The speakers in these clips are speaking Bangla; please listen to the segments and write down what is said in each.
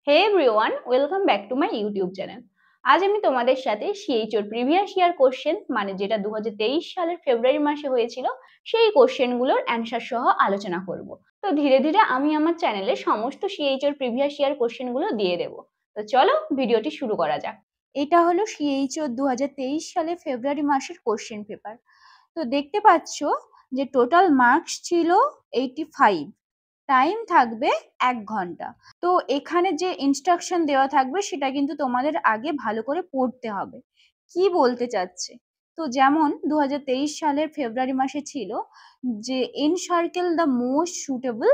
Hey everyone, welcome back to my YouTube channel. আজ আমি তোমাদের সাথে সিএইচওর প্রিভিয়াস ইয়ার কোশ্চেন মানে যেটা 2023 সালের ফেব্রুয়ারি মাসে হয়েছিল সেই কোশ্চেনগুলোর অ্যান্সার সহ আলোচনা করব। তো ধীরে ধীরে আমি আমার চ্যানেলে সমস্ত সিএইচওর প্রিভিয়াস ইয়ার কোশ্চেনগুলো দিয়ে দেবো। তো চলো ভিডিওটি শুরু করা যাক। এটা হলো সিএইচওর 2023 সালে ফেব্রুয়ারি মাসের কোশ্চেন পেপার। তো দেখতে পাচ্ছ যে টোটাল মার্কস ছিল 85, টাইম থাকবে 1 ঘন্টা। তো এখানে যে ইনস্ট্রাকশন দেওয়া থাকবে সেটা কিন্তু তোমাদের আগে ভালো করে পড়তে হবে কি বলতে চাচ্ছে। তো যেমন 2023 সালের ফেব্রুয়ারি মাসে ছিল যে encircle the most suitable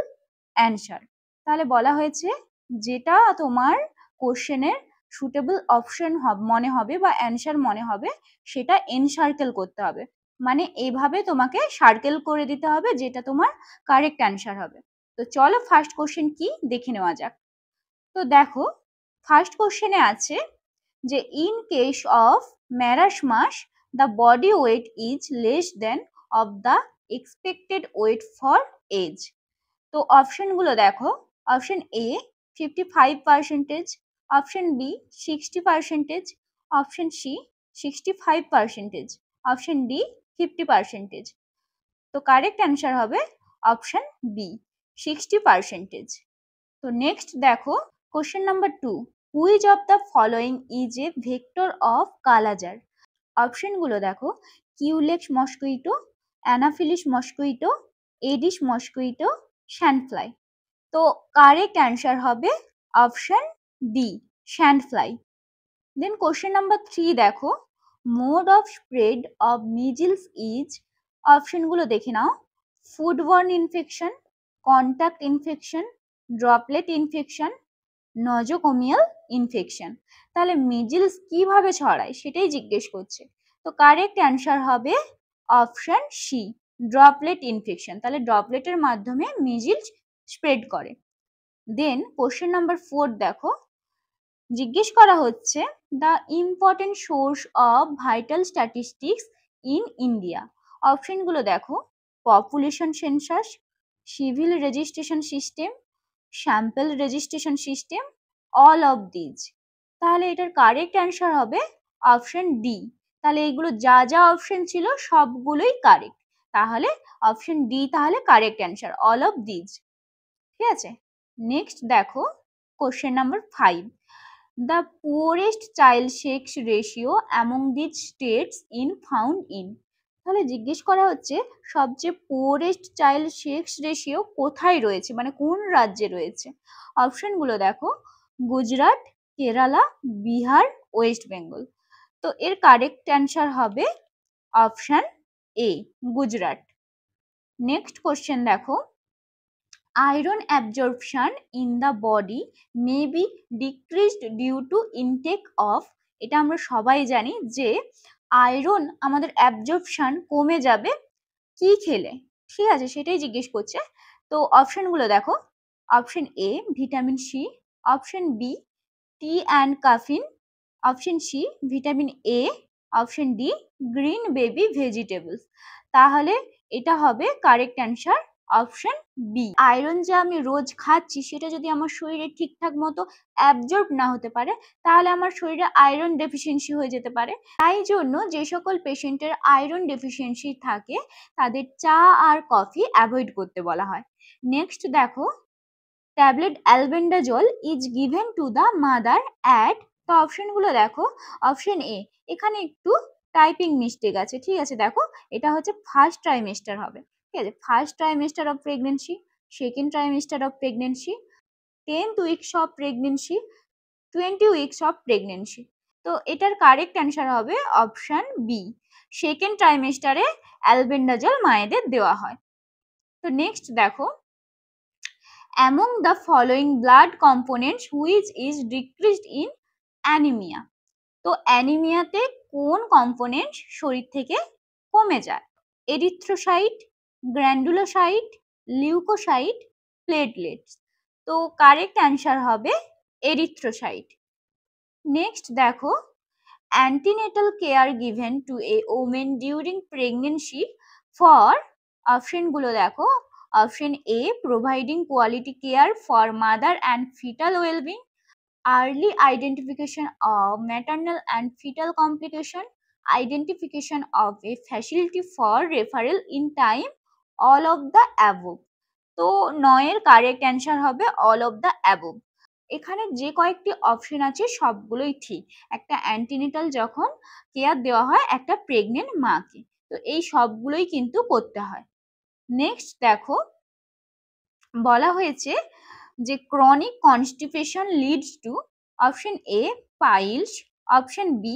answer, তাহলে বলা হয়েছে যেটা তোমার কোশ্চেনের সুটেবল অপশন মনে হবে বা অ্যান্সার মনে হবে সেটা এনসার্কেল করতে হবে, মানে এইভাবে তোমাকে সার্কেল করে দিতে হবে যেটা তোমার কারেক্ট অ্যান্সার হবে। তো চলো ফার্স্ট কোশ্চেন কি দেখে নেওয়া যাক। তো দেখো ফার্স্ট কোশ্চেনে আছে যে in case of marasmus the body weight is less than of the expected weight for age. তো অপশনগুলো দেখো, option A 55%, option B 60%, option C 65%, option D 50%। তো কারেক্ট অ্যান্সার হবে অপশন বি 60%। তো নেক্সট দেখো question number 2, which of the following is a vector of kala azar. অপশনগুলো দেখো, Culex mosquito, Anopheles mosquito, Aedes mosquito, sandfly. তো কারেক্ট অ্যান্সার হবে option D sandfly. Then question number 3 দেখো, mode of spread of measles is. অপশনগুলো দেখে নাও, foodborne infection, contact infection, droplet infection, nosocomial infection. তাহলে মিজলস কিভাবে ছড়ায় সেটাই জিজ্ঞেস করছে। তো কারেক্ট অ্যান্সার হবে অপশন সি ড্রপলেট ইনফেকশন। তাহলে ড্রপলেটের মাধ্যমে মিজলস স্প্রেড করে। দেন কোশ্চেন নাম্বার 4 দেখো, জিজ্ঞেস করা হচ্ছে the important source of vital statistics in India. অপশনগুলো দেখো, population census, civil registration system, sample registration system, all of these. তাহলে এটার কারেক্ট অ্যান্সার হবে অপশন ডি। তাহলে এইগুলো যা যা অপশন ছিল সবগুলোই কারেক্ট, তাহলে অপশন ডি তাহলে correct answer, all of these. ঠিক আছে, নেক্সট দেখো question number 5, the poorest child sex ratio among these states in found in. তাহলে জিজ্ঞেস করা হচ্ছে সবচেয়ে পুয়ারেস্ট চাইল্ড সেক্স রেশিও কোথায় রয়েছে, মানে কোন রাজ্যে রয়েছে। অপশনগুলো দেখো, গুজরাট, কেরালা, বিহার, ওয়েস্ট বেঙ্গল। তো এর কারেক্ট অ্যান্সার হবে অপশন এ গুজরাট। নেক্সট কোশ্চেন দেখো, iron absorption in the body may be decreased due to intake of। এটা আমরা সবাই জানি যে আয়রন আমাদের অ্যাবজর্পশন কমে যাবে কি খেলে, ঠিক আছে সেটাই জিজ্ঞেস করছে। তো অপশনগুলো দেখো, option A vitamin C, option B tea and caffeine, option C vitamin A, option D green baby vegetables. তাহলে এটা হবে correct answer option B. Iron যে আমি রোজ খাচ্ছি সেটা যদি আমার শরীরে ঠিকঠাক মতো অ্যাবজর্ব না হতে পারে তাহলে আমার শরীরে আয়রন ডেফিসিয়েন্সি হয়ে যেতে পারে। তাই জন্য যে সকল পেশেন্টের আয়রন ডেফিসিয়েন্সি থাকে তাদের চা আর কফি অ্যাভয়েড করতে বলা হয়। নেক্সট দেখো, tablet albendazole is given to the mother at. তো অপশনগুলো দেখো, অপশন এ এখানে একটু টাইপিং মিস্টেক আছে, ঠিক আছে দেখো এটা হচ্ছে ফার্স্ট ট্রাইমেস্টার হবে, ঠিক আছে first trimester of pregnancy, second trimester of pregnancy, 10th weeks of pregnancy, 20 weeks of pregnancy. তো এটার কারেক্ট অ্যান্সার হবে অপশন বি, সেকেন্ড ট্রাইমেস্টারে অ্যালবেন্ডাজল মায়েদের দেওয়া হয়। তো নেক্সট দেখো, among the following blood components which is decreased in anemia। তো অ্যানিমিয়াতে কোন কম্পোনেন্ট শরীর থেকে কমে যায়? Erythrocyte, granulocyte, leukocyte, platelets. তো কারেক্ট অ্যান্সার হবে এরিথ্রোসাইট। নেক্সট দেখো, antenatal care given to a women during pregnancy for. অপশনগুলো দেখো, option A providing quality care for mother and fetal wellbeing, early identification of maternal and fetal complication, identification of a facility for referral in time, all of the above. তো 9 এর কারেক্ট অ্যান্সার হবে অল অফ দ্য অ্যাবভ। এখানে যে কয়েকটি অপশন আছে সবগুলোই ঠিক। একটা অ্যান্টিনেটাল যখন কেয়ার দেওয়া হয় একটা প্রেগনেন্ট মাকে, তো এই সবগুলোই কিন্তু করতে হয়। নেক্সট দেখো, বলা হয়েছে যে chronic constipation leads to option A piles, option B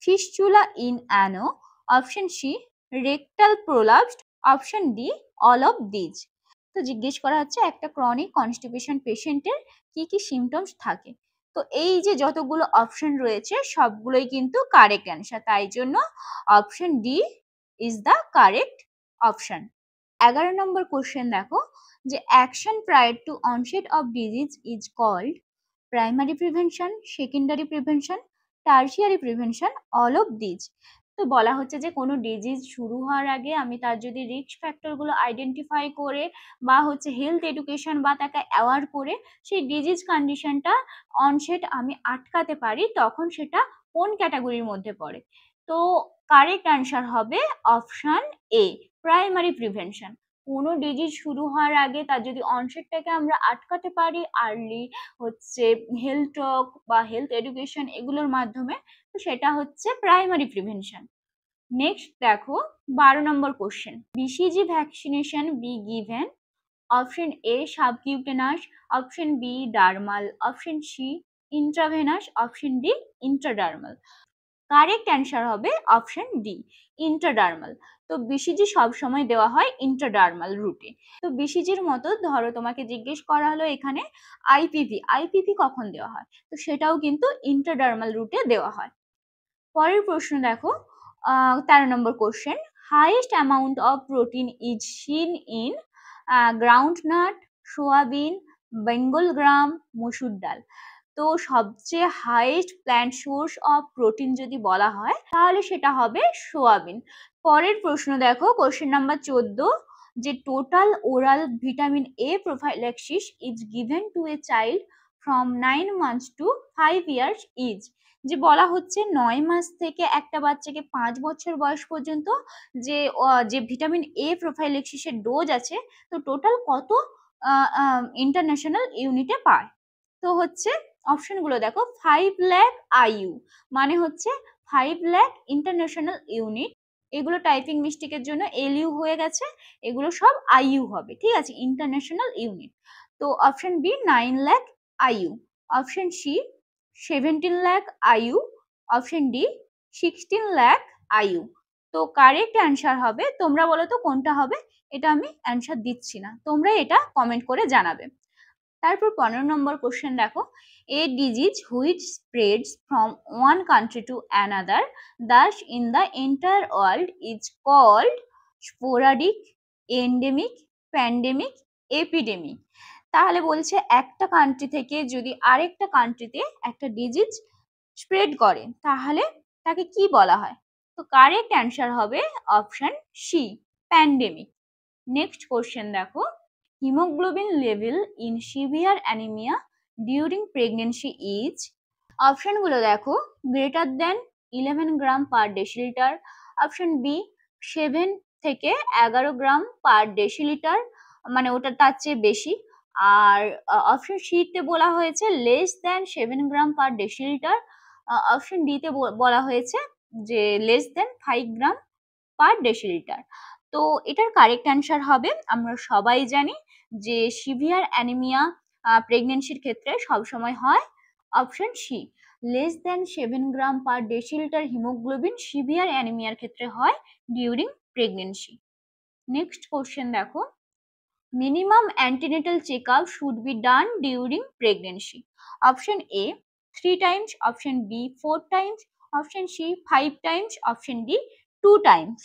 fistula in ano, option C rectal prolapse, option D all of these. তো জিজ্ঞেস করা হচ্ছে একটা ক্রনিক কনস্টিপেশন পেশেন্টের কি কি সিমটমস থাকে। তো এই যে যতগুলো অপশন রয়েছে সবগুলোই কিন্তু কারেক্ট অ্যান্সার, তাই জন্য option D is the correct option. 11 নম্বর কোশ্চেন দেখো, যে action prior to onset of disease is called primary prevention, secondary prevention, tertiary prevention, all of these. তো বলা হচ্ছে যে কোনো ডিজিজ শুরু হওয়ার আগে আমি তার যদি রিস্ক ফ্যাক্টরগুলো আইডেন্টিফাই করে বা হচ্ছে হেলথ এডুকেশন বা তাকে অ্যাওয়ার করে সেই ডিজিজ কন্ডিশনটা অনসেট আমি আটকাতে পারি, তখন সেটা কোন ক্যাটাগরির মধ্যে পড়ে। তো কারেক্ট অ্যান্সার হবে অপশন এ, প্রাইমারি প্রিভেনশন। কোনো ডিজিজ শুরু হওয়ার আগে তার যদি অনসেটটাকে আমরা আটকাতে পারি আর্লি হচ্ছে হেলথ টক বা হেলথ এডুকেশন এগুলোর মাধ্যমে, তো সেটা হচ্ছে প্রাইমারি প্রিভেনশন। নেক্সট দেখো 12 number question, BCG vaccination be given, option A subcutaneous, option B dermal, option C intravenous, option D intradermal. Correct answer হবে অপশন ডি ইন্ট্রাডার্মাল। তো বিসিজি সবসময় দেওয়া হয় ইন্ট্রাডার্মাল রুটে। তো বিসিজির মতো ধরো তোমাকে জিজ্ঞেস করা হলো এখানে আইপিভি, আইপিভি কখন দেওয়া হয়, তো সেটাও কিন্তু ইন্ট্রাডার্মাল রুটে দেওয়া হয়। পরের প্রশ্ন দেখো, 13 number question, highest amount of protein is seen in groundnut, soybean, Bengal gram, masoor dal. তো সবচেয়ে highest plant source of protein যদি বলা হয় তাহলে সেটা হবে সোয়াবিন। পরের প্রশ্ন দেখো, কোশ্চেন নাম্বার 14, যে total oral vitamin A prophylaxis is given to a child from 9 months to 5 years is. যে বলা হচ্ছে 9 মাস থেকে একটা বাচ্চাকে 5 বছর বয়স পর্যন্ত যে যে ভিটামিন এ প্রোফাইল্যাক্সিসের ডোজ আছে, তো টোটাল কত ইন্টারন্যাশনাল ইউনিটে পায়। তো হচ্ছে অপশনগুলো দেখো, 5 লাখ আইইউ, মানে হচ্ছে 5 লাখ ইন্টারন্যাশনাল ইউনিট। এগুলো টাইপিং মিস্টেকের জন্য এলইউ হয়ে গেছে, এগুলো সব আইইউ হবে, ঠিক আছে, ইন্টারন্যাশনাল ইউনিট। তো option B 9 lakh IU, option C 17 lakh IU, option D 16 lakh IU. তো কারেক্ট অ্যান্সার হবে, তোমরা বলো তো কোনটা হবে, এটা আমি অ্যান্সার দিচ্ছি না, তোমরা এটা কমেন্ট করে জানাবে। তারপর 15 নম্বর কোশ্চেন দেখো, a disease which spreads from one country to another thus in the entire world is called sporadic, endemic, pandemic, epidemic. তাহলে বলছে একটা কান্ট্রি থেকে যদি আরেকটা কান্ট্রিতে একটা ডিজিজ স্প্রেড করে তাহলে তাকে কি বলা হয়। তো কারেক্ট অ্যান্সার হবে option C, pandemic. Next question দেখো, hemoglobin level in severe anemia during pregnancy is, অপশনগুলো দেখো, গ্রেটার দেন 11 গ্রাম পার ডেসিলিটার, অপশন বি 7 থেকে 11 গ্রাম পার ডেসিলিটার, মানে ওটা তার চেয়ে বেশি। আর অপশন সিতে বলা হয়েছে less than 7 gram per decilitre, option ডিতে বলা হয়েছে যে লেস দেন 5 গ্রাম পার ডেসিলিটার। তো এটার কারেক্ট অ্যান্সার হবে, আমরা সবাই জানি যে সিভিয়ার অ্যানিমিয়া প্রেগনেন্সির ক্ষেত্রে সবসময় হয় option C, less than 7 gram per deciliter hemoglobin severe অ্যানিমিয়ার ক্ষেত্রে হয় ডিউরিং প্রেগনেন্সি। নেক্সট কোশ্চেন দেখো, minimum antenatal check up should be done during pregnancy. Option A 3 times, option B 4 times, option C 5 times, option D 2 times.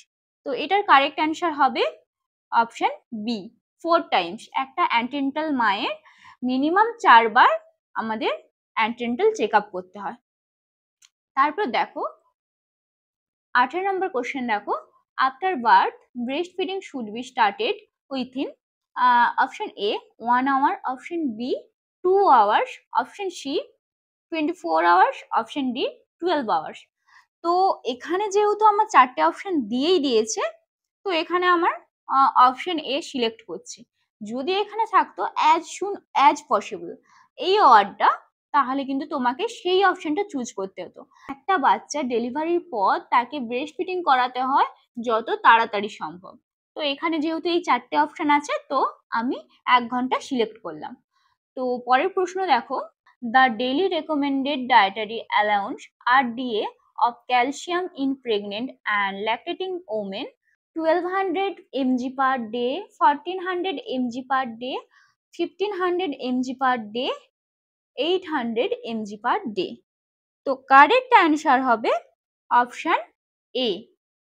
তো এটার কারেক্ট অ্যান্সার হবে অপশন বি 4 টাইমস। একটা অ্যান্টিনেটাল মায়ের মিনিমাম 4 বার আমাদের অ্যান্টিনেটাল চেক আপ করতে হয়। তারপর দেখো 18 নম্বর কোশ্চেন দেখো, after birth breast feeding should be started within, option A 1 hour, option B 2 hours, option C 24 hours, option D 12 hours. তো এখানে যেহেতু আমার 4টে অপশন দিয়েই দিয়েছে, তো এখানে আমার অপশন এ সিলেক্ট করছি। যদি এখানে থাকতো অ্যাজ সুন অ্যাজ পসিবল এই ওয়ার্ডটা, তাহলে কিন্তু তোমাকে সেই অপশনটা চুজ করতে হতো। একটা বাচ্চা ডেলিভারির পর তাকে ব্রেস্ট ফিডিং করাতে হয় যত তাড়াতাড়ি সম্ভব। তো এখানে যেহেতু এই 4টে অপশন আছে, তো আমি 1 ঘন্টা সিলেক্ট করলাম। তো পরের প্রশ্ন দেখো, the daily recommended dietary allowance RDA of calcium in pregnant and lactating women 1200 mg per day, 1400 mg per day, 1500 mg per day, 800 mg per day। তো কারেক্ট অ্যান্সার হবে অপশন এ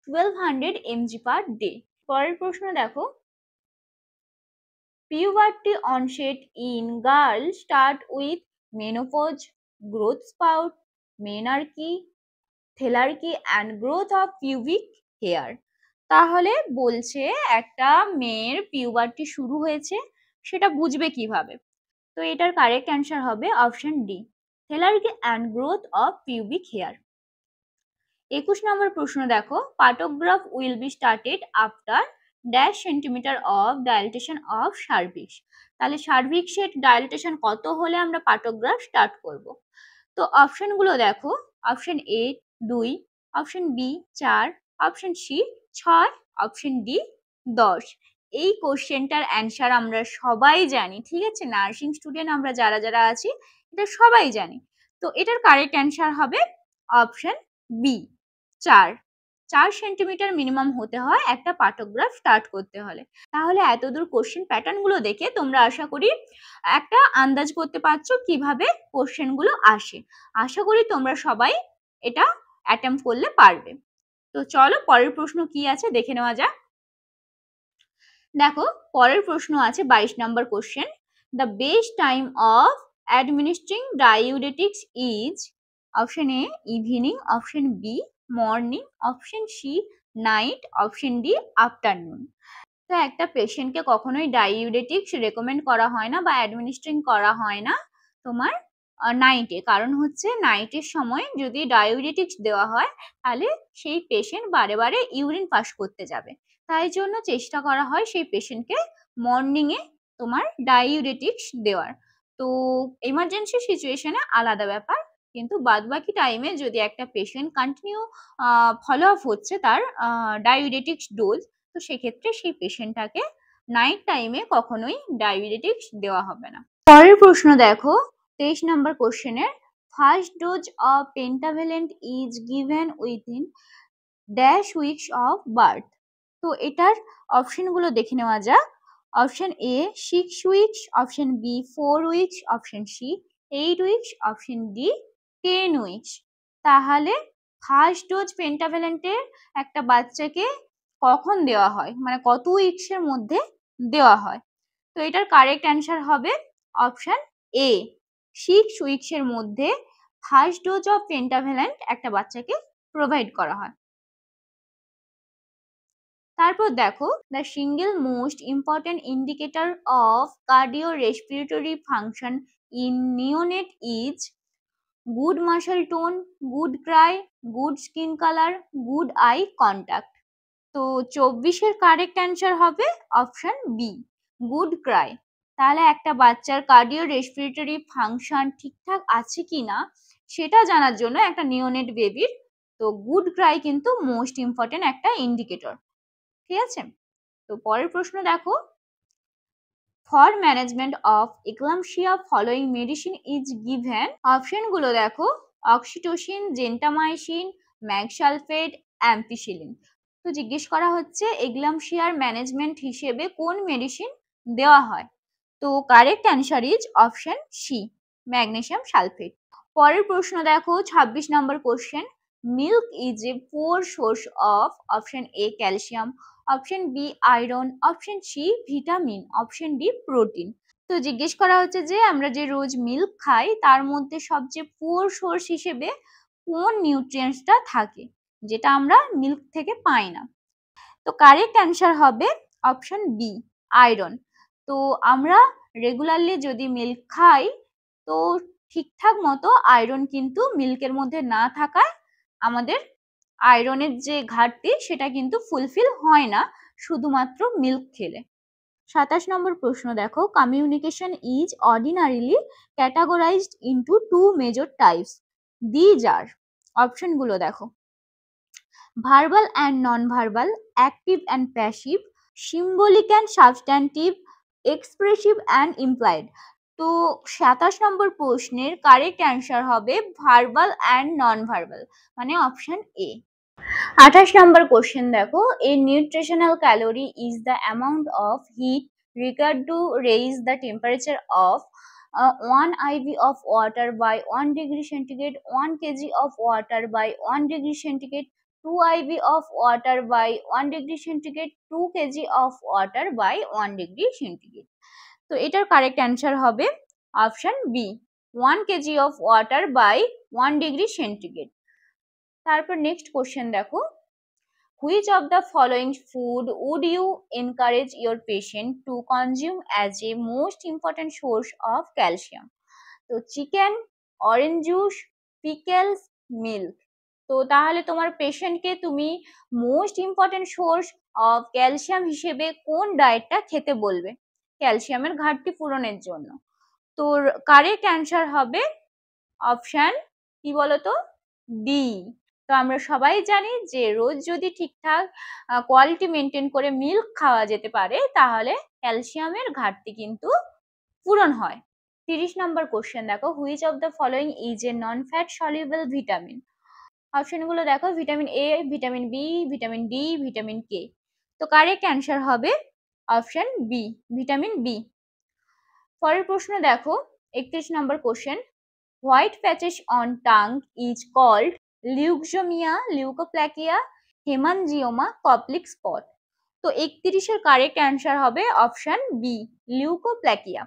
1200 mg per day। পরের প্রশ্ন দেখো, puberty onset in girls start with menopause, growth spurt, menarche, thelarche and growth of pubic hair। তাহলে বলছে একটা মেয়ের পিউবার্টি শুরু হয়েছে, সেটা বুঝবে কিভাবে? তো এটার কারেক্ট অ্যান্সার হবে option D thelarche and growth of pubic hair. 21 number প্রশ্ন দেখো, partograph will be started after dash centimetre of dilatation of cervix. তাহলে সার্ভিক্সের ডাইলেটেশন কত হলে আমরা পার্টোগ্রাফ স্টার্ট করব? তো অপশনগুলো দেখো, option A 2, option B 4, option C 6, option D 10। এই কোশ্চেনটার অ্যান্সার আমরা সবাই জানি, ঠিক আছে? নার্সিং স্টুডেন্ট আমরা যারা যারা আছি এটা সবাই জানি। তো এটার কারেক্ট অ্যান্সার হবে অপশন বি 4 সেন্টিমিটার মিনিমাম হতে হয় একটা পার্টোগ্রাফ স্টার্ট করতে হলে। তাহলে এতদূর কোশ্চেন প্যাটার্নগুলো দেখে তোমরা আশা করি একটা আন্দাজ করতে পারছো কিভাবে কোশ্চেনগুলো আসে। আশা করি তোমরা সবাই এটা অ্যাটেম্প করলে পারবে। তো চলো পরের প্রশ্ন কি আছে দেখে নেওয়া যাক। দেখো পরের প্রশ্ন আছে 22 number question, the best time of administering diuretics is option A evening, option B morning, option C night, option D afternoon. তো একটা পেশেন্টকে কখনোই ডাইউরেটিক্স রেকমেন্ড করা হয় না বা অ্যাডমিনিস্ট্রিং করা হয় না তোমার নাইটে। কারণ হচ্ছে নাইটের সময় যদি ডাইউরেটিক্স দেওয়া হয় তাহলে সেই পেশেন্ট বারে বারে ইউরিন পাস করতে যাবে। তাই জন্য চেষ্টা করা হয় সেই পেশেন্টকে মর্নিংয়ে তোমার ডাইউরেটিক্স দেওয়ার। তো এমার্জেন্সি সিচুয়েশনে আলাদা ব্যাপার, কিন্তু বাদবাকি টাইমে যদি একটা পেশেন্ট কন্টিনিউ ফলো আপ হচ্ছে তার ডাইউরেটিক্স ডোজ, তো সেক্ষেত্রে সেই পেশেন্টটাকে নাইট টাইমে কখনোই ডাইউরেটিক্স দেওয়া হবে না। পরের প্রশ্ন দেখো 23 নম্বর কোশ্চেনের, first dose of pentavalent is given within dash weeks of birth. তো এটার অপশনগুলো দেখে নেওয়া যাক। Option A 6 weeks, option B 4 weeks, option C 8 weeks, option D 10 weeks. তাহলে ফার্স্ট ডোজ পেন্টাভ্যালেন্টের একটা বাচ্চাকে কখন দেওয়া হয়, মানে কত উইকসের মধ্যে দেওয়া হয়? তো এটার কারেক্ট অ্যান্সার হবে অপশন এ 6 উইকসের মধ্যে ফার্স্ট ডোজ অফ পেন্টাভ্যালেন্ট একটা বাচ্চাকে প্রোভাইড করা হয়। তারপর দেখো, the single most important indicator of cardio respiratory function in neonate is good muscle tone, good Cry, good skin colour, good eye contact. তো 24-এর কারেক্ট অ্যান্সার হবে অপশন বি গুড ক্রাই। তাহলে একটা বাচ্চার কার্ডিও রেসপিরেটরি ফাংশন ঠিকঠাক আছে কিনা সেটা জানার জন্য একটা নিওনেট বেবির তো গুড ক্রাই কিন্তু মোস্ট ইম্পর্টেন্ট একটা ইন্ডিকেটর, ঠিক আছে? তো পরের প্রশ্ন দেখো, for management of eclampsia following medicine is given. অপশনগুলো দেখো, অক্সিটোসিন, জেন্টামাইসিন, ম্যাগসালফেট, অ্যাম্পিসিলিন। তো জিজ্ঞেস করা হচ্ছে এক্লাম্পসিয়ার ম্যানেজমেন্ট হিসেবে কোন মেডিসিন দেওয়া হয়? তো correct answer is option C magnesium sulphate. পরের প্রশ্ন দেখো 26 number question, milk is a poor source of option A calcium, option B iron, option C vitamin, option D protein. তো জিজ্ঞেস করা হচ্ছে যে আমরা যে রোজ মিল্ক খাই তার মধ্যে সবচেয়ে পুয়ার সোর্স হিসেবে কোন নিউট্রিয়েন্টসটা থাকে যেটা আমরা মিল্ক থেকে পাই না? তো কারেক্ট অ্যান্সার হবে অপশন বি আয়রন। তো আমরা রেগুলারলি যদি মিল্ক খাই তো ঠিকঠাক মতো আয়রন কিন্তু মিল্কের মধ্যে না থাকায় আমাদের আয়রনের যে ঘাটতি সেটা কিন্তু ফুলফিল হয় না শুধুমাত্র মিল্ক খেলে। 27 নম্বর প্রশ্ন দেখো, communication is ordinarily categorised into two major types. These are, অপশনগুলো দেখো, verbal and non verbal, active and passive, symbolic and substantive, expressive and implied. তো 27 নম্বর প্রশ্নের কারেক্ট অ্যান্সার হবে ভার্বাল অ্যান্ড নন ভার্বাল, মানে অপশন এ। 28 নম্বর কোশ্চেন দেখো, a nutritional calorie is the amount of heat required to raise the temperature of 1 IV of water by 1 degree centigrade, 1 kg of water by 1 degree centigrade, 2 IV of water by 1 degree centigrade, 2 kg of water by 1 degree centigrade। তো এটার কারেক্ট অ্যান্সার হবে option B, 1 kg of water by 1 degree centigrade। তারপর নেক্সট কোশ্চেন দেখো, which of the following food would you encourage your patient to consume as a most important source of calcium? তো chicken, orange juice, pickles, milk. তো তাহলে তোমার পেশেন্টকে তুমি most important source of calcium হিসেবে কোন ডায়েটটা খেতে বলবে ক্যালসিয়ামের ঘাটতি পূরণের জন্য? তো কারেক্ট অ্যান্সার হবে অপশন কি বলতো, ডি। তো আমরা সবাই জানি যে রোজ যদি ঠিকঠাক কোয়ালিটি মেনটেন করে মিল্ক খাওয়া যেতে পারে তাহলে ক্যালসিয়ামের ঘাটতি কিন্তু পূরণ হয়। 30 নম্বর কোশ্চেন দেখো, which of the following is a non fat soluble vitamin? অপশনগুলো দেখো, vitamin A, vitamin B, vitamin D, vitamin K. তো কারেক্ট অ্যান্সার হবে অপশন বি, ভিটামিন বি। পরের প্রশ্ন দেখো, 31 number question, white patches on tongue is called leukemia, leukoplakia, hemangioma, Koplik spot. তো 31-এর কারেক্ট অ্যান্সার হবে অপশন বি, লিউকোপ্ল্যাকিয়া।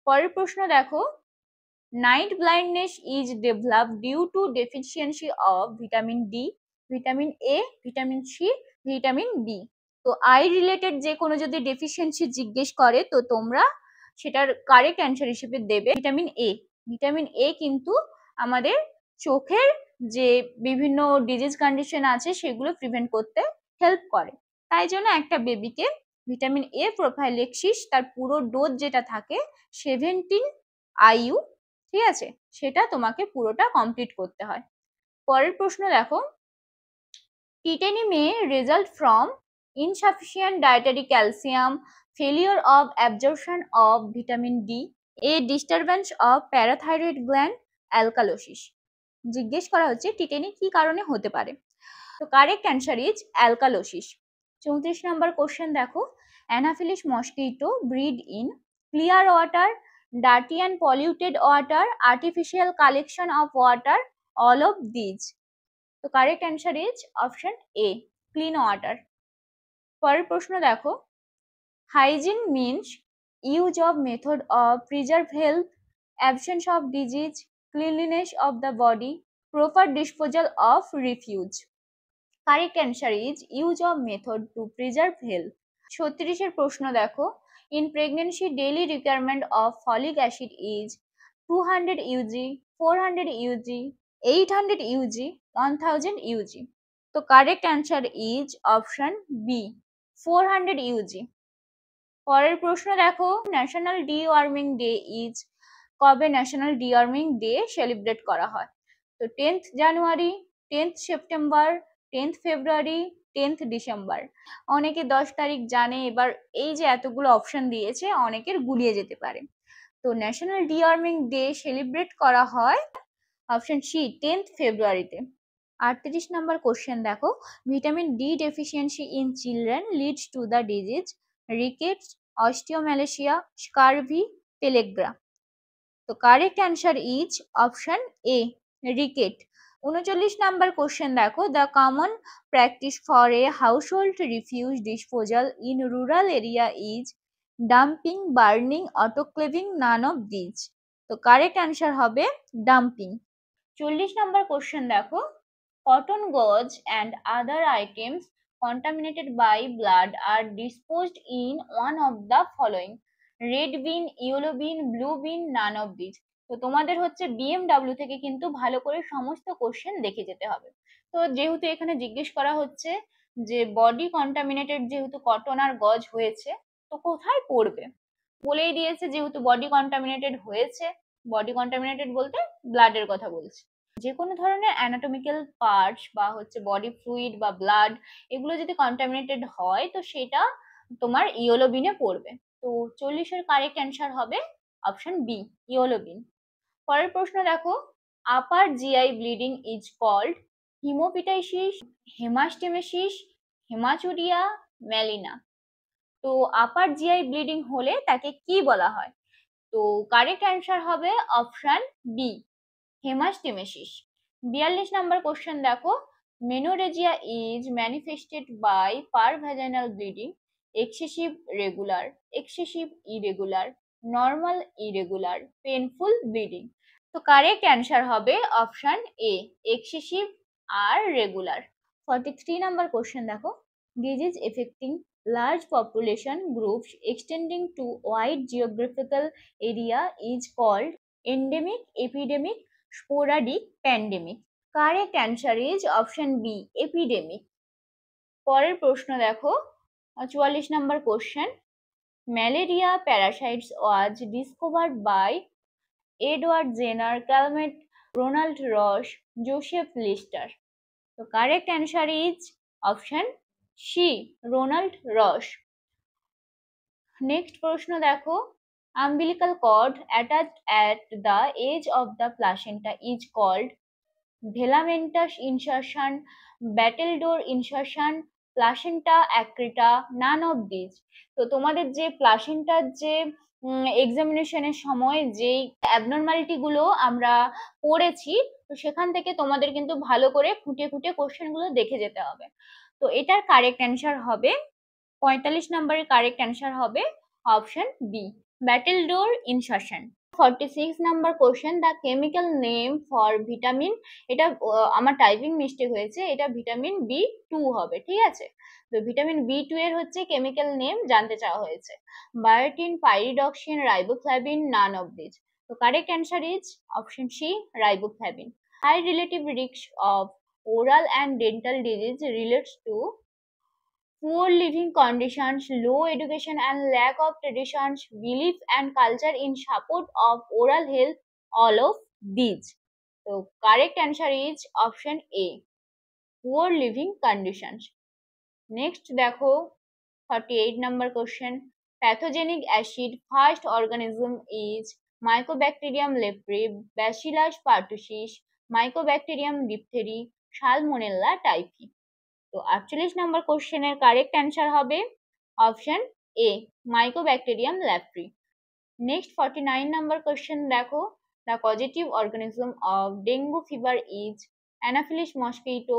পরের প্রশ্ন দেখো, night blindness is develop due to deficiency of vitamin D, vitamin A, vitamin C, vitamin B. তো আই রিলেটেড যে কোনো যদি ডেফিসিয়েন্সি জিজ্ঞেস করে তো তোমরা সেটার কারেক্ট অ্যান্সার হিসেবে দেবে ভিটামিন এ। ভিটামিন এ কিন্তু আমাদের চোখের যে বিভিন্ন ডিজিজ কন্ডিশন আছে সেগুলো প্রিভেন্ট করতে হেল্প করে। তাই জন্য একটা বেবিকে ভিটামিন এ প্রোফাইলেক্সিস তার পুরো ডোজ যেটা থাকে 17 IU, ঠিক আছে, সেটা তোমাকে পুরোটা কমপ্লিট করতে হয়। পরের প্রশ্ন দেখো, tetany may result from insufficient dietary calcium, failure of absorption of vitamin D, a disturbance of parathyroid gland, alkalosis. জিজ্ঞেস করা হচ্ছে টিটেনি কি কারণে হতে পারে। তো correct answer is alkalosis. 34 number question দেখো, Anopheles mosquito breed in clear water, dirty and polluted water, artificial collection of water, all of these. তো correct answer is option A, clean water. পরের প্রশ্ন দেখো, hygiene means use of method of preserve health, absence of disease, cleanliness of the body, proper disposal of refuse. Correct answer is use of method to preserve health. 36-এর প্রশ্ন দেখো, in pregnancy daily requirement of folic acid is 200 UG, 400 UG, 800 UG, 1000 UG। তো কারেক্ট অ্যান্সার ইজ অপশন বি, 400 UG। পরের প্রশ্ন দেখো, ন্যাশনাল ডিওয়ার্মিং ডে ইজ কবে ন্যাশনাল ডিওয়ার্মিং ডে সেলিব্রেট করা হয়? তো 10th জানুয়ারি, 10th সেপ্টেম্বর, 10th ফেব্রুয়ারি, 10th ডিসেম্বর। অনেকে 10 তারিখ জানে, এবার এই যে এতগুলো অপশন দিয়েছে অনেকের গুলিয়ে যেতে পারে। তো ন্যাশনাল ডিওয়ার্মিং ডে সেলিব্রেট করা হয় অপশন সি, 10th ফেব্রুয়ারিতে। 38 নম্বর কোশ্চেন দেখো, vitamin D deficiency in children leads to the disease rickets, osteomalacia, scurvy, pellagra. তো correct answer is option A, rickets. 39 number question দেখো, the common practice for a household refuse disposal in rural area is dumping, burning, autoclaving, none of these. তো কারেক্ট অ্যান্সার হবে ডাম্পিং। 40 নাম্বার কোশ্চেন দেখো, cotton gauze and other items contaminated by blood are disposed in one of the following: red bin, yellow bin, blue bin, none of these। তো তোমাদের হচ্ছে বিএমডব্লিউ থেকে কিন্তু ভালো করে সমস্ত কোশ্চেন দেখে যেতে হবে। তো যেহেতু এখানে জিজ্ঞেস করা হচ্ছে যে বডি কন্টামিনেটেড যেহেতু কটন আর গজ হয়েছে, তো কোথায় পড়বে বলেই দিয়েছে। যেহেতু বডি কন্টামিনেটেড হয়েছে, বডি কন্টামিনেটেড বলতে ব্লাডের কথা বলছে। যে কোনো ধরনের অ্যানাটমিক্যাল পার্টস বা হচ্ছে বডি ফ্লুইড বা ব্লাড, এগুলো যদি কন্টামিনেটেড হয় তো সেটা তোমার ইয়েলো বিনে পড়বে। তো 40-এর কারেক্ট অ্যান্সার হবে অপশন বি, ইয়েলো বিন। পরের প্রশ্ন দেখো, upper GI bleeding is called hemoptysis, hematemesis, hematuria, melena. তো আপার জিআই ব্লিডিং হলে তাকে কি বলা হয়? তো কারেক্ট অ্যান্সার হবে option B, hematemesis. 42 number question দেখো, menorrhagia is manifested by per vaginal bleeding, excessive regular, excessive irregular, normal irregular, painful bleeding. তো কারেক্ট অ্যান্সার হবে অপশন এ, এক্সেসিভ আর রেগুলার। 43 নাম্বার কোশ্চেন দেখো, disease affecting large population groups extending to wide geographical area is called endemic, epidemic, sporadic, pandemic. Correct answer is option B, epidemic. পরের প্রশ্ন দেখো, 44 number question, malaria parasites was discovered by Edward Jenner, Calmette, Ronald Ross, Joseph Lister. তো correct answer is option C, Ronald Ross. Next প্রশ্ন দেখো, umbilical cord attached at the edge of the placenta is called velamentous insertion, battledore insertion, placenta accreta, none of these. তো তোমাদের যে প্লাসেন্টার যে এক্সামিনেশনের সময় যেই অ্যাবনর্মালিটি গুলো আমরা পড়েছি, তো সেখান থেকে তোমাদের কিন্তু ভালো করে খুঁটে খুঁটে কোশ্চেন গুলো দেখে যেতে হবে। তো এটার কারেক্ট অ্যান্সার হবে 45 নম্বরের কারেক্ট অ্যান্সার হবে option B, battledore insertion. 46 number question, the chemical name for vitamin, এটা আমার টাইপিং মিস্টেক হয়েছে, এটা ভিটামিন B2 হবে, ঠিক আছে। তো ভিটামিন B2 এর হচ্ছে কেমিক্যাল নেম জানতে চাওয়া হয়েছে। Biotin, pyridoxine, riboflavin, none of this. তো correct answer is option C, riboflavin. High relative risk of oral and dental disease relates to poor living conditions, low education and lack of traditions, belief and culture in support of oral health, all of these. So correct answer is option A, poor living conditions. Next দেখো, 48 number question, pathogenic acid first organism is Mycobacterium leprae, Bacillus pertussis, Mycobacterium diphtheria, Salmonella typhi. তো 48 নাম্বার কোশ্চেনের কারেক্ট অ্যান্সার হবে option A, Mycobacterium leprae. Next 49 number question দেখো, the positive organism of dengue fever is Anopheles mosquito,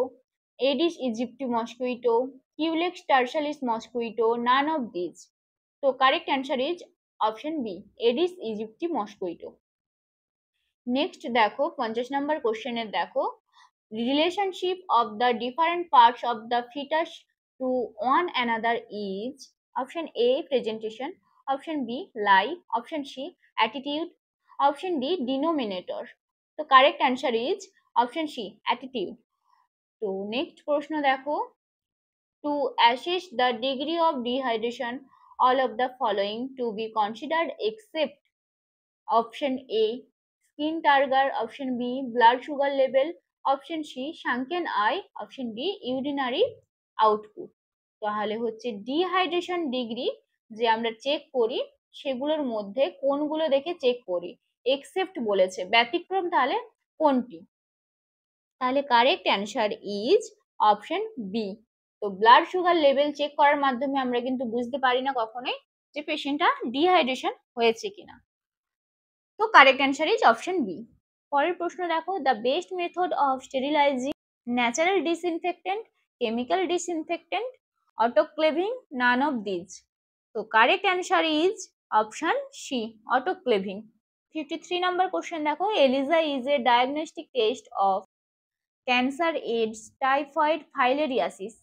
Aedes aegypti mosquito, Culex tarsalis mosquito, none of this. তো correct answer is option B, Aedes aegypti mosquito. Next দেখো 50 নাম্বার কোশ্চেনের দেখো, relationship of the different parts of the fetus to one another is option A, presentation, option B, lie, option C, attitude, option D, denominator. So correct answer is option C, attitude. So next প্রশ্ন দেখো, to assess the degree of dehydration, all of the following to be considered except option A, skin turgor, option B, blood sugar level, option C, sunken eye, option D, urinary output. তাহলে হচ্ছে ডিহাইড্রেশন ডিগ্রি যে আমরা চেক করি সেগুলোর মধ্যে কোনগুলো দেখে চেক করি, এক্সেপ্ট বলেছে, ব্যতিক্রম তাহলে কোনটি? তাহলে correct answer is option B. তো ব্লাড সুগার লেভেল চেক করার মাধ্যমে আমরা কিন্তু বুঝতে পারি না কখনোই যে পেশেন্টটা ডিহাইড্রেশন হয়েছে কিনা। তো correct answer is option B. পরের প্রশ্ন দেখো, the best method of sterilizing, natural disinfectant, chemical disinfectant, autoclaving, none of these. তো correct answer is option C, autoclaving. 53 number question দেখো, ELISA is a diagnostic test of cancer, AIDS, typhoid, filariasis.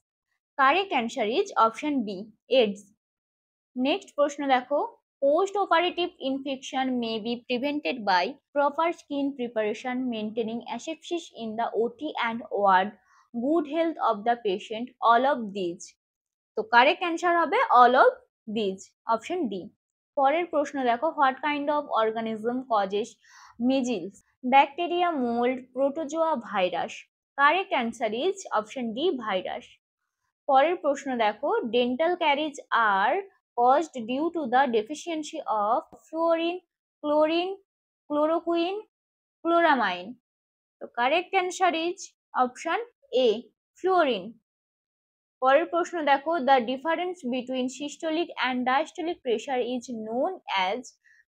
Correct answer is option B, AIDS. Next প্রশ্ন দেখো, Post-operative infection may be prevented by proper skin preparation, maintaining asepsis in the OT and ward, good health of the patient, all of these. তো কারেক্ট অ্যান্সার হবে all of these, option D. পরের প্রশ্ন দেখো, what kind of organism causes measles? Bacteria, mould, protozoa, virus? Correct answer is option D, virus. পরের প্রশ্ন দেখো, dental caries are caused due to the deficiency of fluorine, chlorine, chloroquine, chloramine. তো correct answer is option A, fluorine. পরের প্রশ্ন দেখো, the difference between systolic and diastolic pressure is known as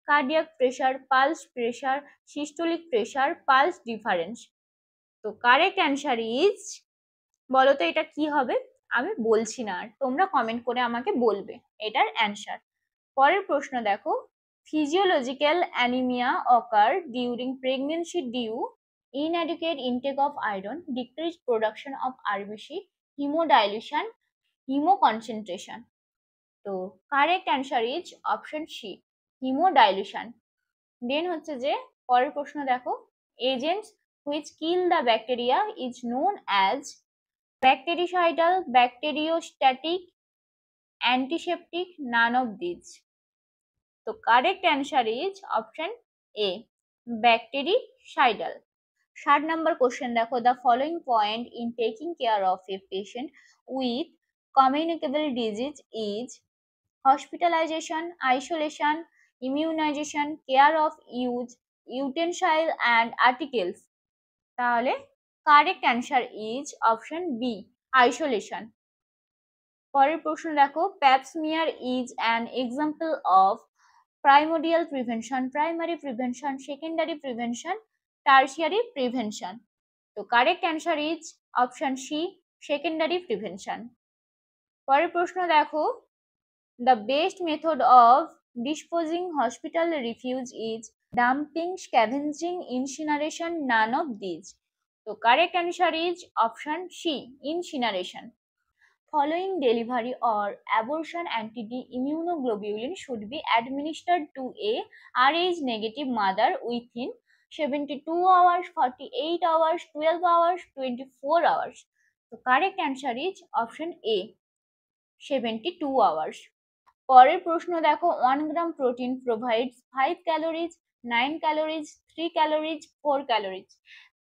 cardiac pressure, pulse pressure, systolic pressure, pulse difference? তো কারেক্ট অ্যান্সার ইজ, বলো তো এটা কি হবে? আমি বলছি না, আর তোমরা কমেন্ট করে আমাকে বলবে এটার অ্যান্সার। পরের প্রশ্ন দেখো, physiological anemia occur during pregnancy due inadequate intake of iron, decreased production of RBC, hemodilution, hemoconcentration? তো correct answer is option C, hemodilution. Then হচ্ছে যে পরের প্রশ্ন দেখো, agents which kill the bacteria is known as bactericidal, bacteriostatic, antiseptic, none of these? তো correct answer is option A, bactericidal. 60 number question দেখো, the following point in taking care of a patient with communicable disease is hospitalization, isolation, immunization, care of use, utensil and articles? তাহলে correct answer is option B, isolation. পরের প্রশ্ন দেখো, Pap smear is an example of primordial prevention, primary prevention, secondary prevention, tertiary prevention? তো correct answer is option C, secondary prevention. পরের প্রশ্ন দেখো, the best method of disposing hospital refuse is dumping, scavenging, incineration, none of these? So correct answer is option C, incineration. Following delivery or abortion, anti-D immunoglobulin should be administered to a Rh negative mother within 72 hours, 48 hours, 12 hours, 24 hours? So correct answer is option A, 72 hours. পরের প্রশ্ন দেখো, 1 gram protein provides 5 calories, 9 calories, 3 calories, 4 calories?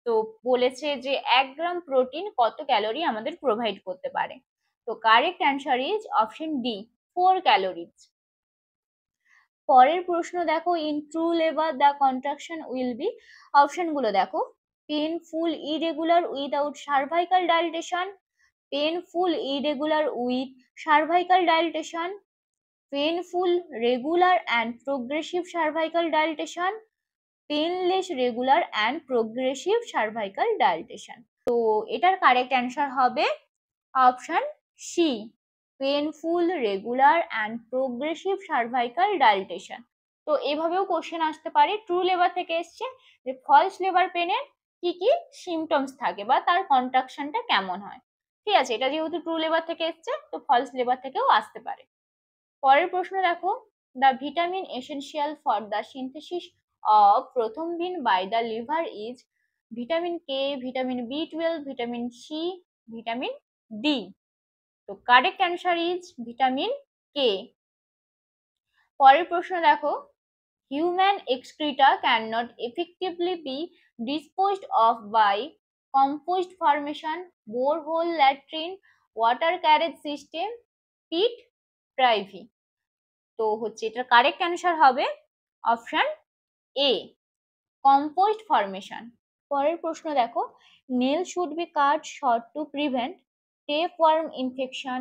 তো বলেছে যে 1 গ্রাম প্রোটিন কত ক্যালোরি আমাদের প্রোভাইড করতে পারে? তো correct answer is option D, 4 calories. পরের প্রশ্ন দেখো, in true labour the contraction will be, অপশনগুলো দেখো, painful, irregular without cervical dilatation, painful irregular with cervical dilatation, painful, regular and progressive cervical dilatation, painless, regular and progressive cervical dilatation? তো এটার কারেক্ট অ্যান্সার হবে option C, painful, regular and progressive cervical dilatation. তো এভাবেও কোশ্চেন আসতে পারে, ট্রু লেবার থেকে এসছে যে ফলস লেবার পেনের কি কি সিমটমস থাকে বা তার কন্ট্রাকশনটা কেমন হয়। ঠিক আছে, এটা যেহেতু ট্রু লেবার থেকে এসছে তো ফলস লেবার থেকেও আসতে পারে। পরের প্রশ্ন দেখো, the vitamin essential for the synthesis of prothrombin by the liver is vitamin K, vitamin বি12, ভিটামিন সি, ভিটামিন ডি? তো correct answer is vitamin K. পরের প্রশ্ন দেখো, human excreta can not effectively be disposed of by compost formation, borehole, latrine, water carriage system, pit, privy? তো হচ্ছে এটার কারেক্ট অ্যান্সার হবে অপশন এ, কম্পোস্ট ফর্মেশন। পরের প্রশ্ন দেখো, nail should be cut short to prevent tapeworm infection,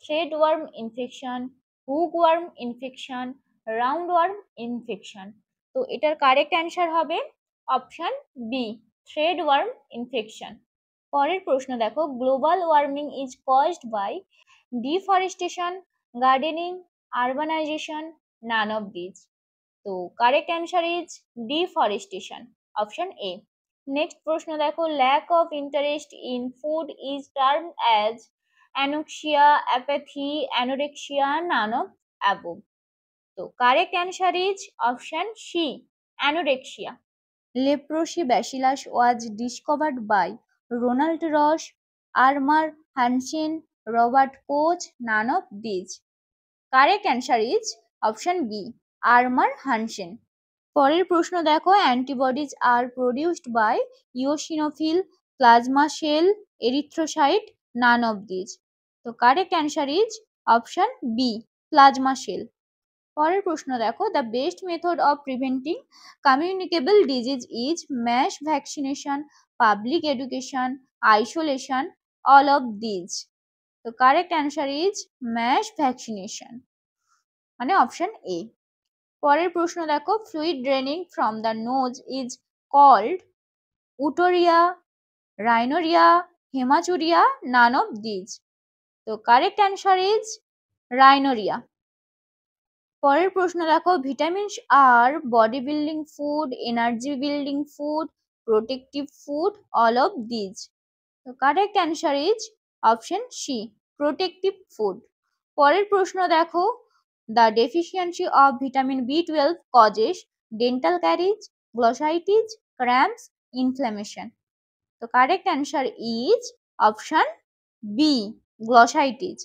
threadworm infection, hookworm infection, roundworm infection? তো এটার কারেক্ট অ্যান্সার হবে অপশন বি, থ্রেডওয়ার্ম ইনফেকশন। পরের প্রশ্ন দেখো, global warming is caused by deforestation, gardening, urbanization, none of these? তো correct answer is deforestation, option A. Next প্রশ্ন দেখো, lack of interest in food is term as anoxia, apathy, anorexia, none of above? তো correct answer is option C, anorexia. Leprosy bacillus was discovered by Ronald Ross, Armar Hansen, Robert Koch, none of these. Correct answer is option B, Armar Hansen. পরের প্রশ্ন দেখো, antibodies are produced by eosinophil, plasma cell, erythrocyte, none of these. তো correct answer is option B, plasma cell. পরের প্রশ্ন দেখো, the best method of preventing communicable disease is mass vaccination, public education, isolation, all of these. তো correct answer is mass vaccination, মানে অপশন এ। পরের প্রশ্ন দেখো, fluid draining from the nose is called otorrhoea, rhinorrhoea, haematuria, none of these. তো কারেক্ট অ্যান্সার ইজ রাইনোরিয়া। পরের প্রশ্ন দেখো, vitamins are body building food, energy building food, protective food, all of these. তো correct answer is option C, protective food. পরের প্রশ্ন দেখো, the deficiency of vitamin B12 causes dental caries, glossitis, cramps, inflammation. তো correct answer is option B, glossitis.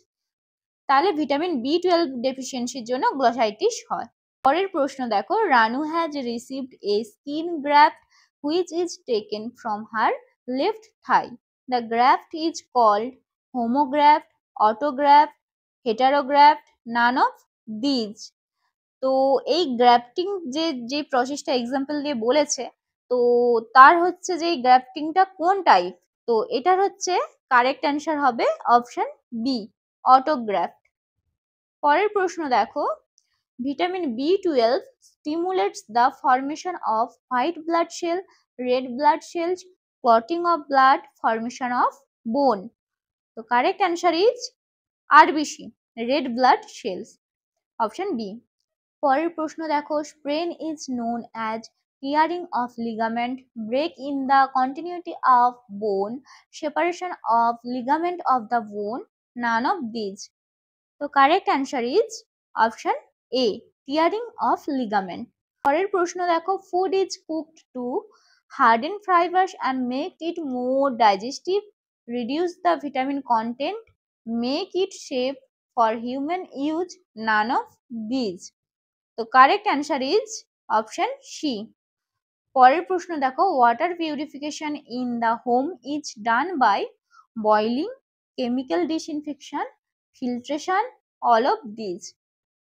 তাহলে ভিটামিন B12 ডেফিসিয়েন্সির জন্য গ্লসাইটিস হয়। পরের প্রশ্ন দেখো, Ranu has received a skin graft which is taken from her left Thai. The graft is called homograft, autograft, heterograft, none of these. তো এই গ্রাফটিং যে প্রসেসটা এক্সাম্পল দিয়ে বলেছে, তো তার হচ্ছে যে এই গ্রাফটিংটা কোন টাইপ, তো এটার হচ্ছে কারেক্ট অ্যান্সার হবে অপশন বি, অটোগ্রাফট। পরের প্রশ্ন দেখো, vitamin B12 stimulates the formation of white blood cell, red blood cells, clotting of blood, formation of bone. তো correct answer is RBC, red blood cells, option B. পরের প্রশ্ন দেখো, sprain is known as tearing of ligament, break in the continuity of bone, separation of ligament of the bone, none of these. তো correct answer is option A, tearing of ligament. পরের প্রশ্ন দেখো, food is cooked to harden fibres and make it more digestive, reduce the vitamin content, make it safe for human use, none of these. তো correct answer is option C. পরের প্রশ্ন দেখো, water purification in the home is done by boiling, chemical disinfection, filtration, all of these.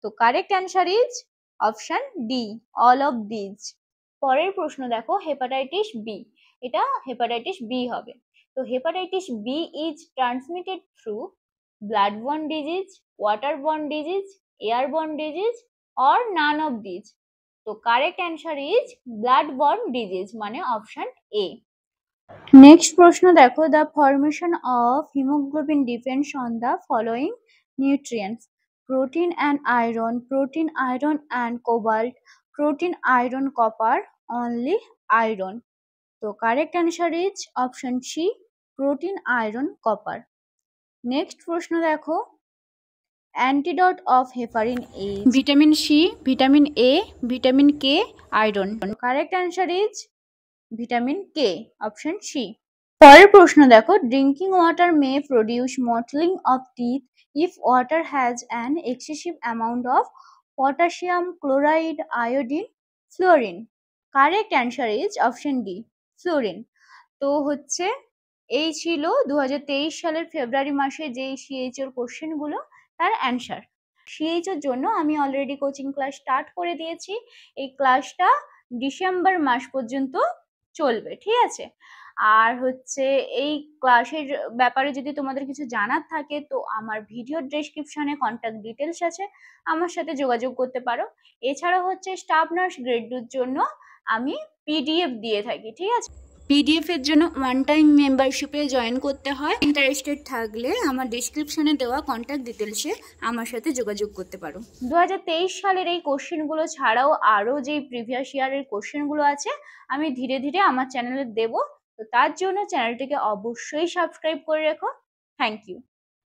তো correct answer is option D, all of these. পরের প্রশ্ন দেখো, হেপাটাইটিস বি, এটা হেপাটাইটিস বি হবে। তো hepatitis B is transmitted through bloodborne disease, waterborne disease, airborne disease, or none of these. তো correct answer is bloodborne disease, মানে অপশন এ। নেক্সট প্রশ্ন দেখো, the formation of haemoglobin depends on the following nutrients, protein and iron, protein iron and cobalt, protein iron copper, only iron. তো correct answer is option C, protein iron copper. Next প্রশ্ন দেখো, antidote of heparin is vitamin C, vitamin A, vitamin K, iron. Correct answer is vitamin K, option C. পরের প্রশ্ন দেখো, drinking water may produce mottling of teeth if water has an excessive amount of potassium, chloride, iodine, fluorine. Correct answer is option D, fluorine. তো হচ্ছে এই ছিল 2023 সালের ফেব্রুয়ারি মাসে যেই সিএইচওর কোশ্চেনগুলো, তার অ্যান্সার। সিএইচওর জন্য আমি অলরেডি কোচিং ক্লাস স্টার্ট করে দিয়েছি। এই ক্লাসটা ডিসেম্বর মাস পর্যন্ত চলবে, ঠিক আছে। আর হচ্ছে এই ক্লাসের ব্যাপারে যদি তোমাদের কিছু জানার থাকে, তো আমার ভিডিও ডেসক্রিপশনে কন্ট্যাক্ট ডিটেলস আছে, আমার সাথে যোগাযোগ করতে পারো। এছাড়া হচ্ছে স্টাফ নার্স গ্রেড 2 জন্য আমি পিডিএফ দিয়ে থাকি, ঠিক আছে। পিডিএফ এর জন্য ওয়ান টাইম মেম্বারশিপে জয়েন করতে হয়। ইন্টারেস্টেড থাকলে আমার ডেসক্রিপশনে দেওয়া কন্ট্যাক্ট ডিটেলসে আমার সাথে যোগাযোগ করতে পারো। 2023 সালের এই কোশ্চেনগুলো ছাড়াও আরও যে প্রিভিয়াস ইয়ারের কোশ্চেনগুলো আছে, আমি ধীরে ধীরে আমার চ্যানেলে দেবো। তো তার জন্য চ্যানেলটিকে অবশ্যই সাবস্ক্রাইব করে রেখো। Thank you.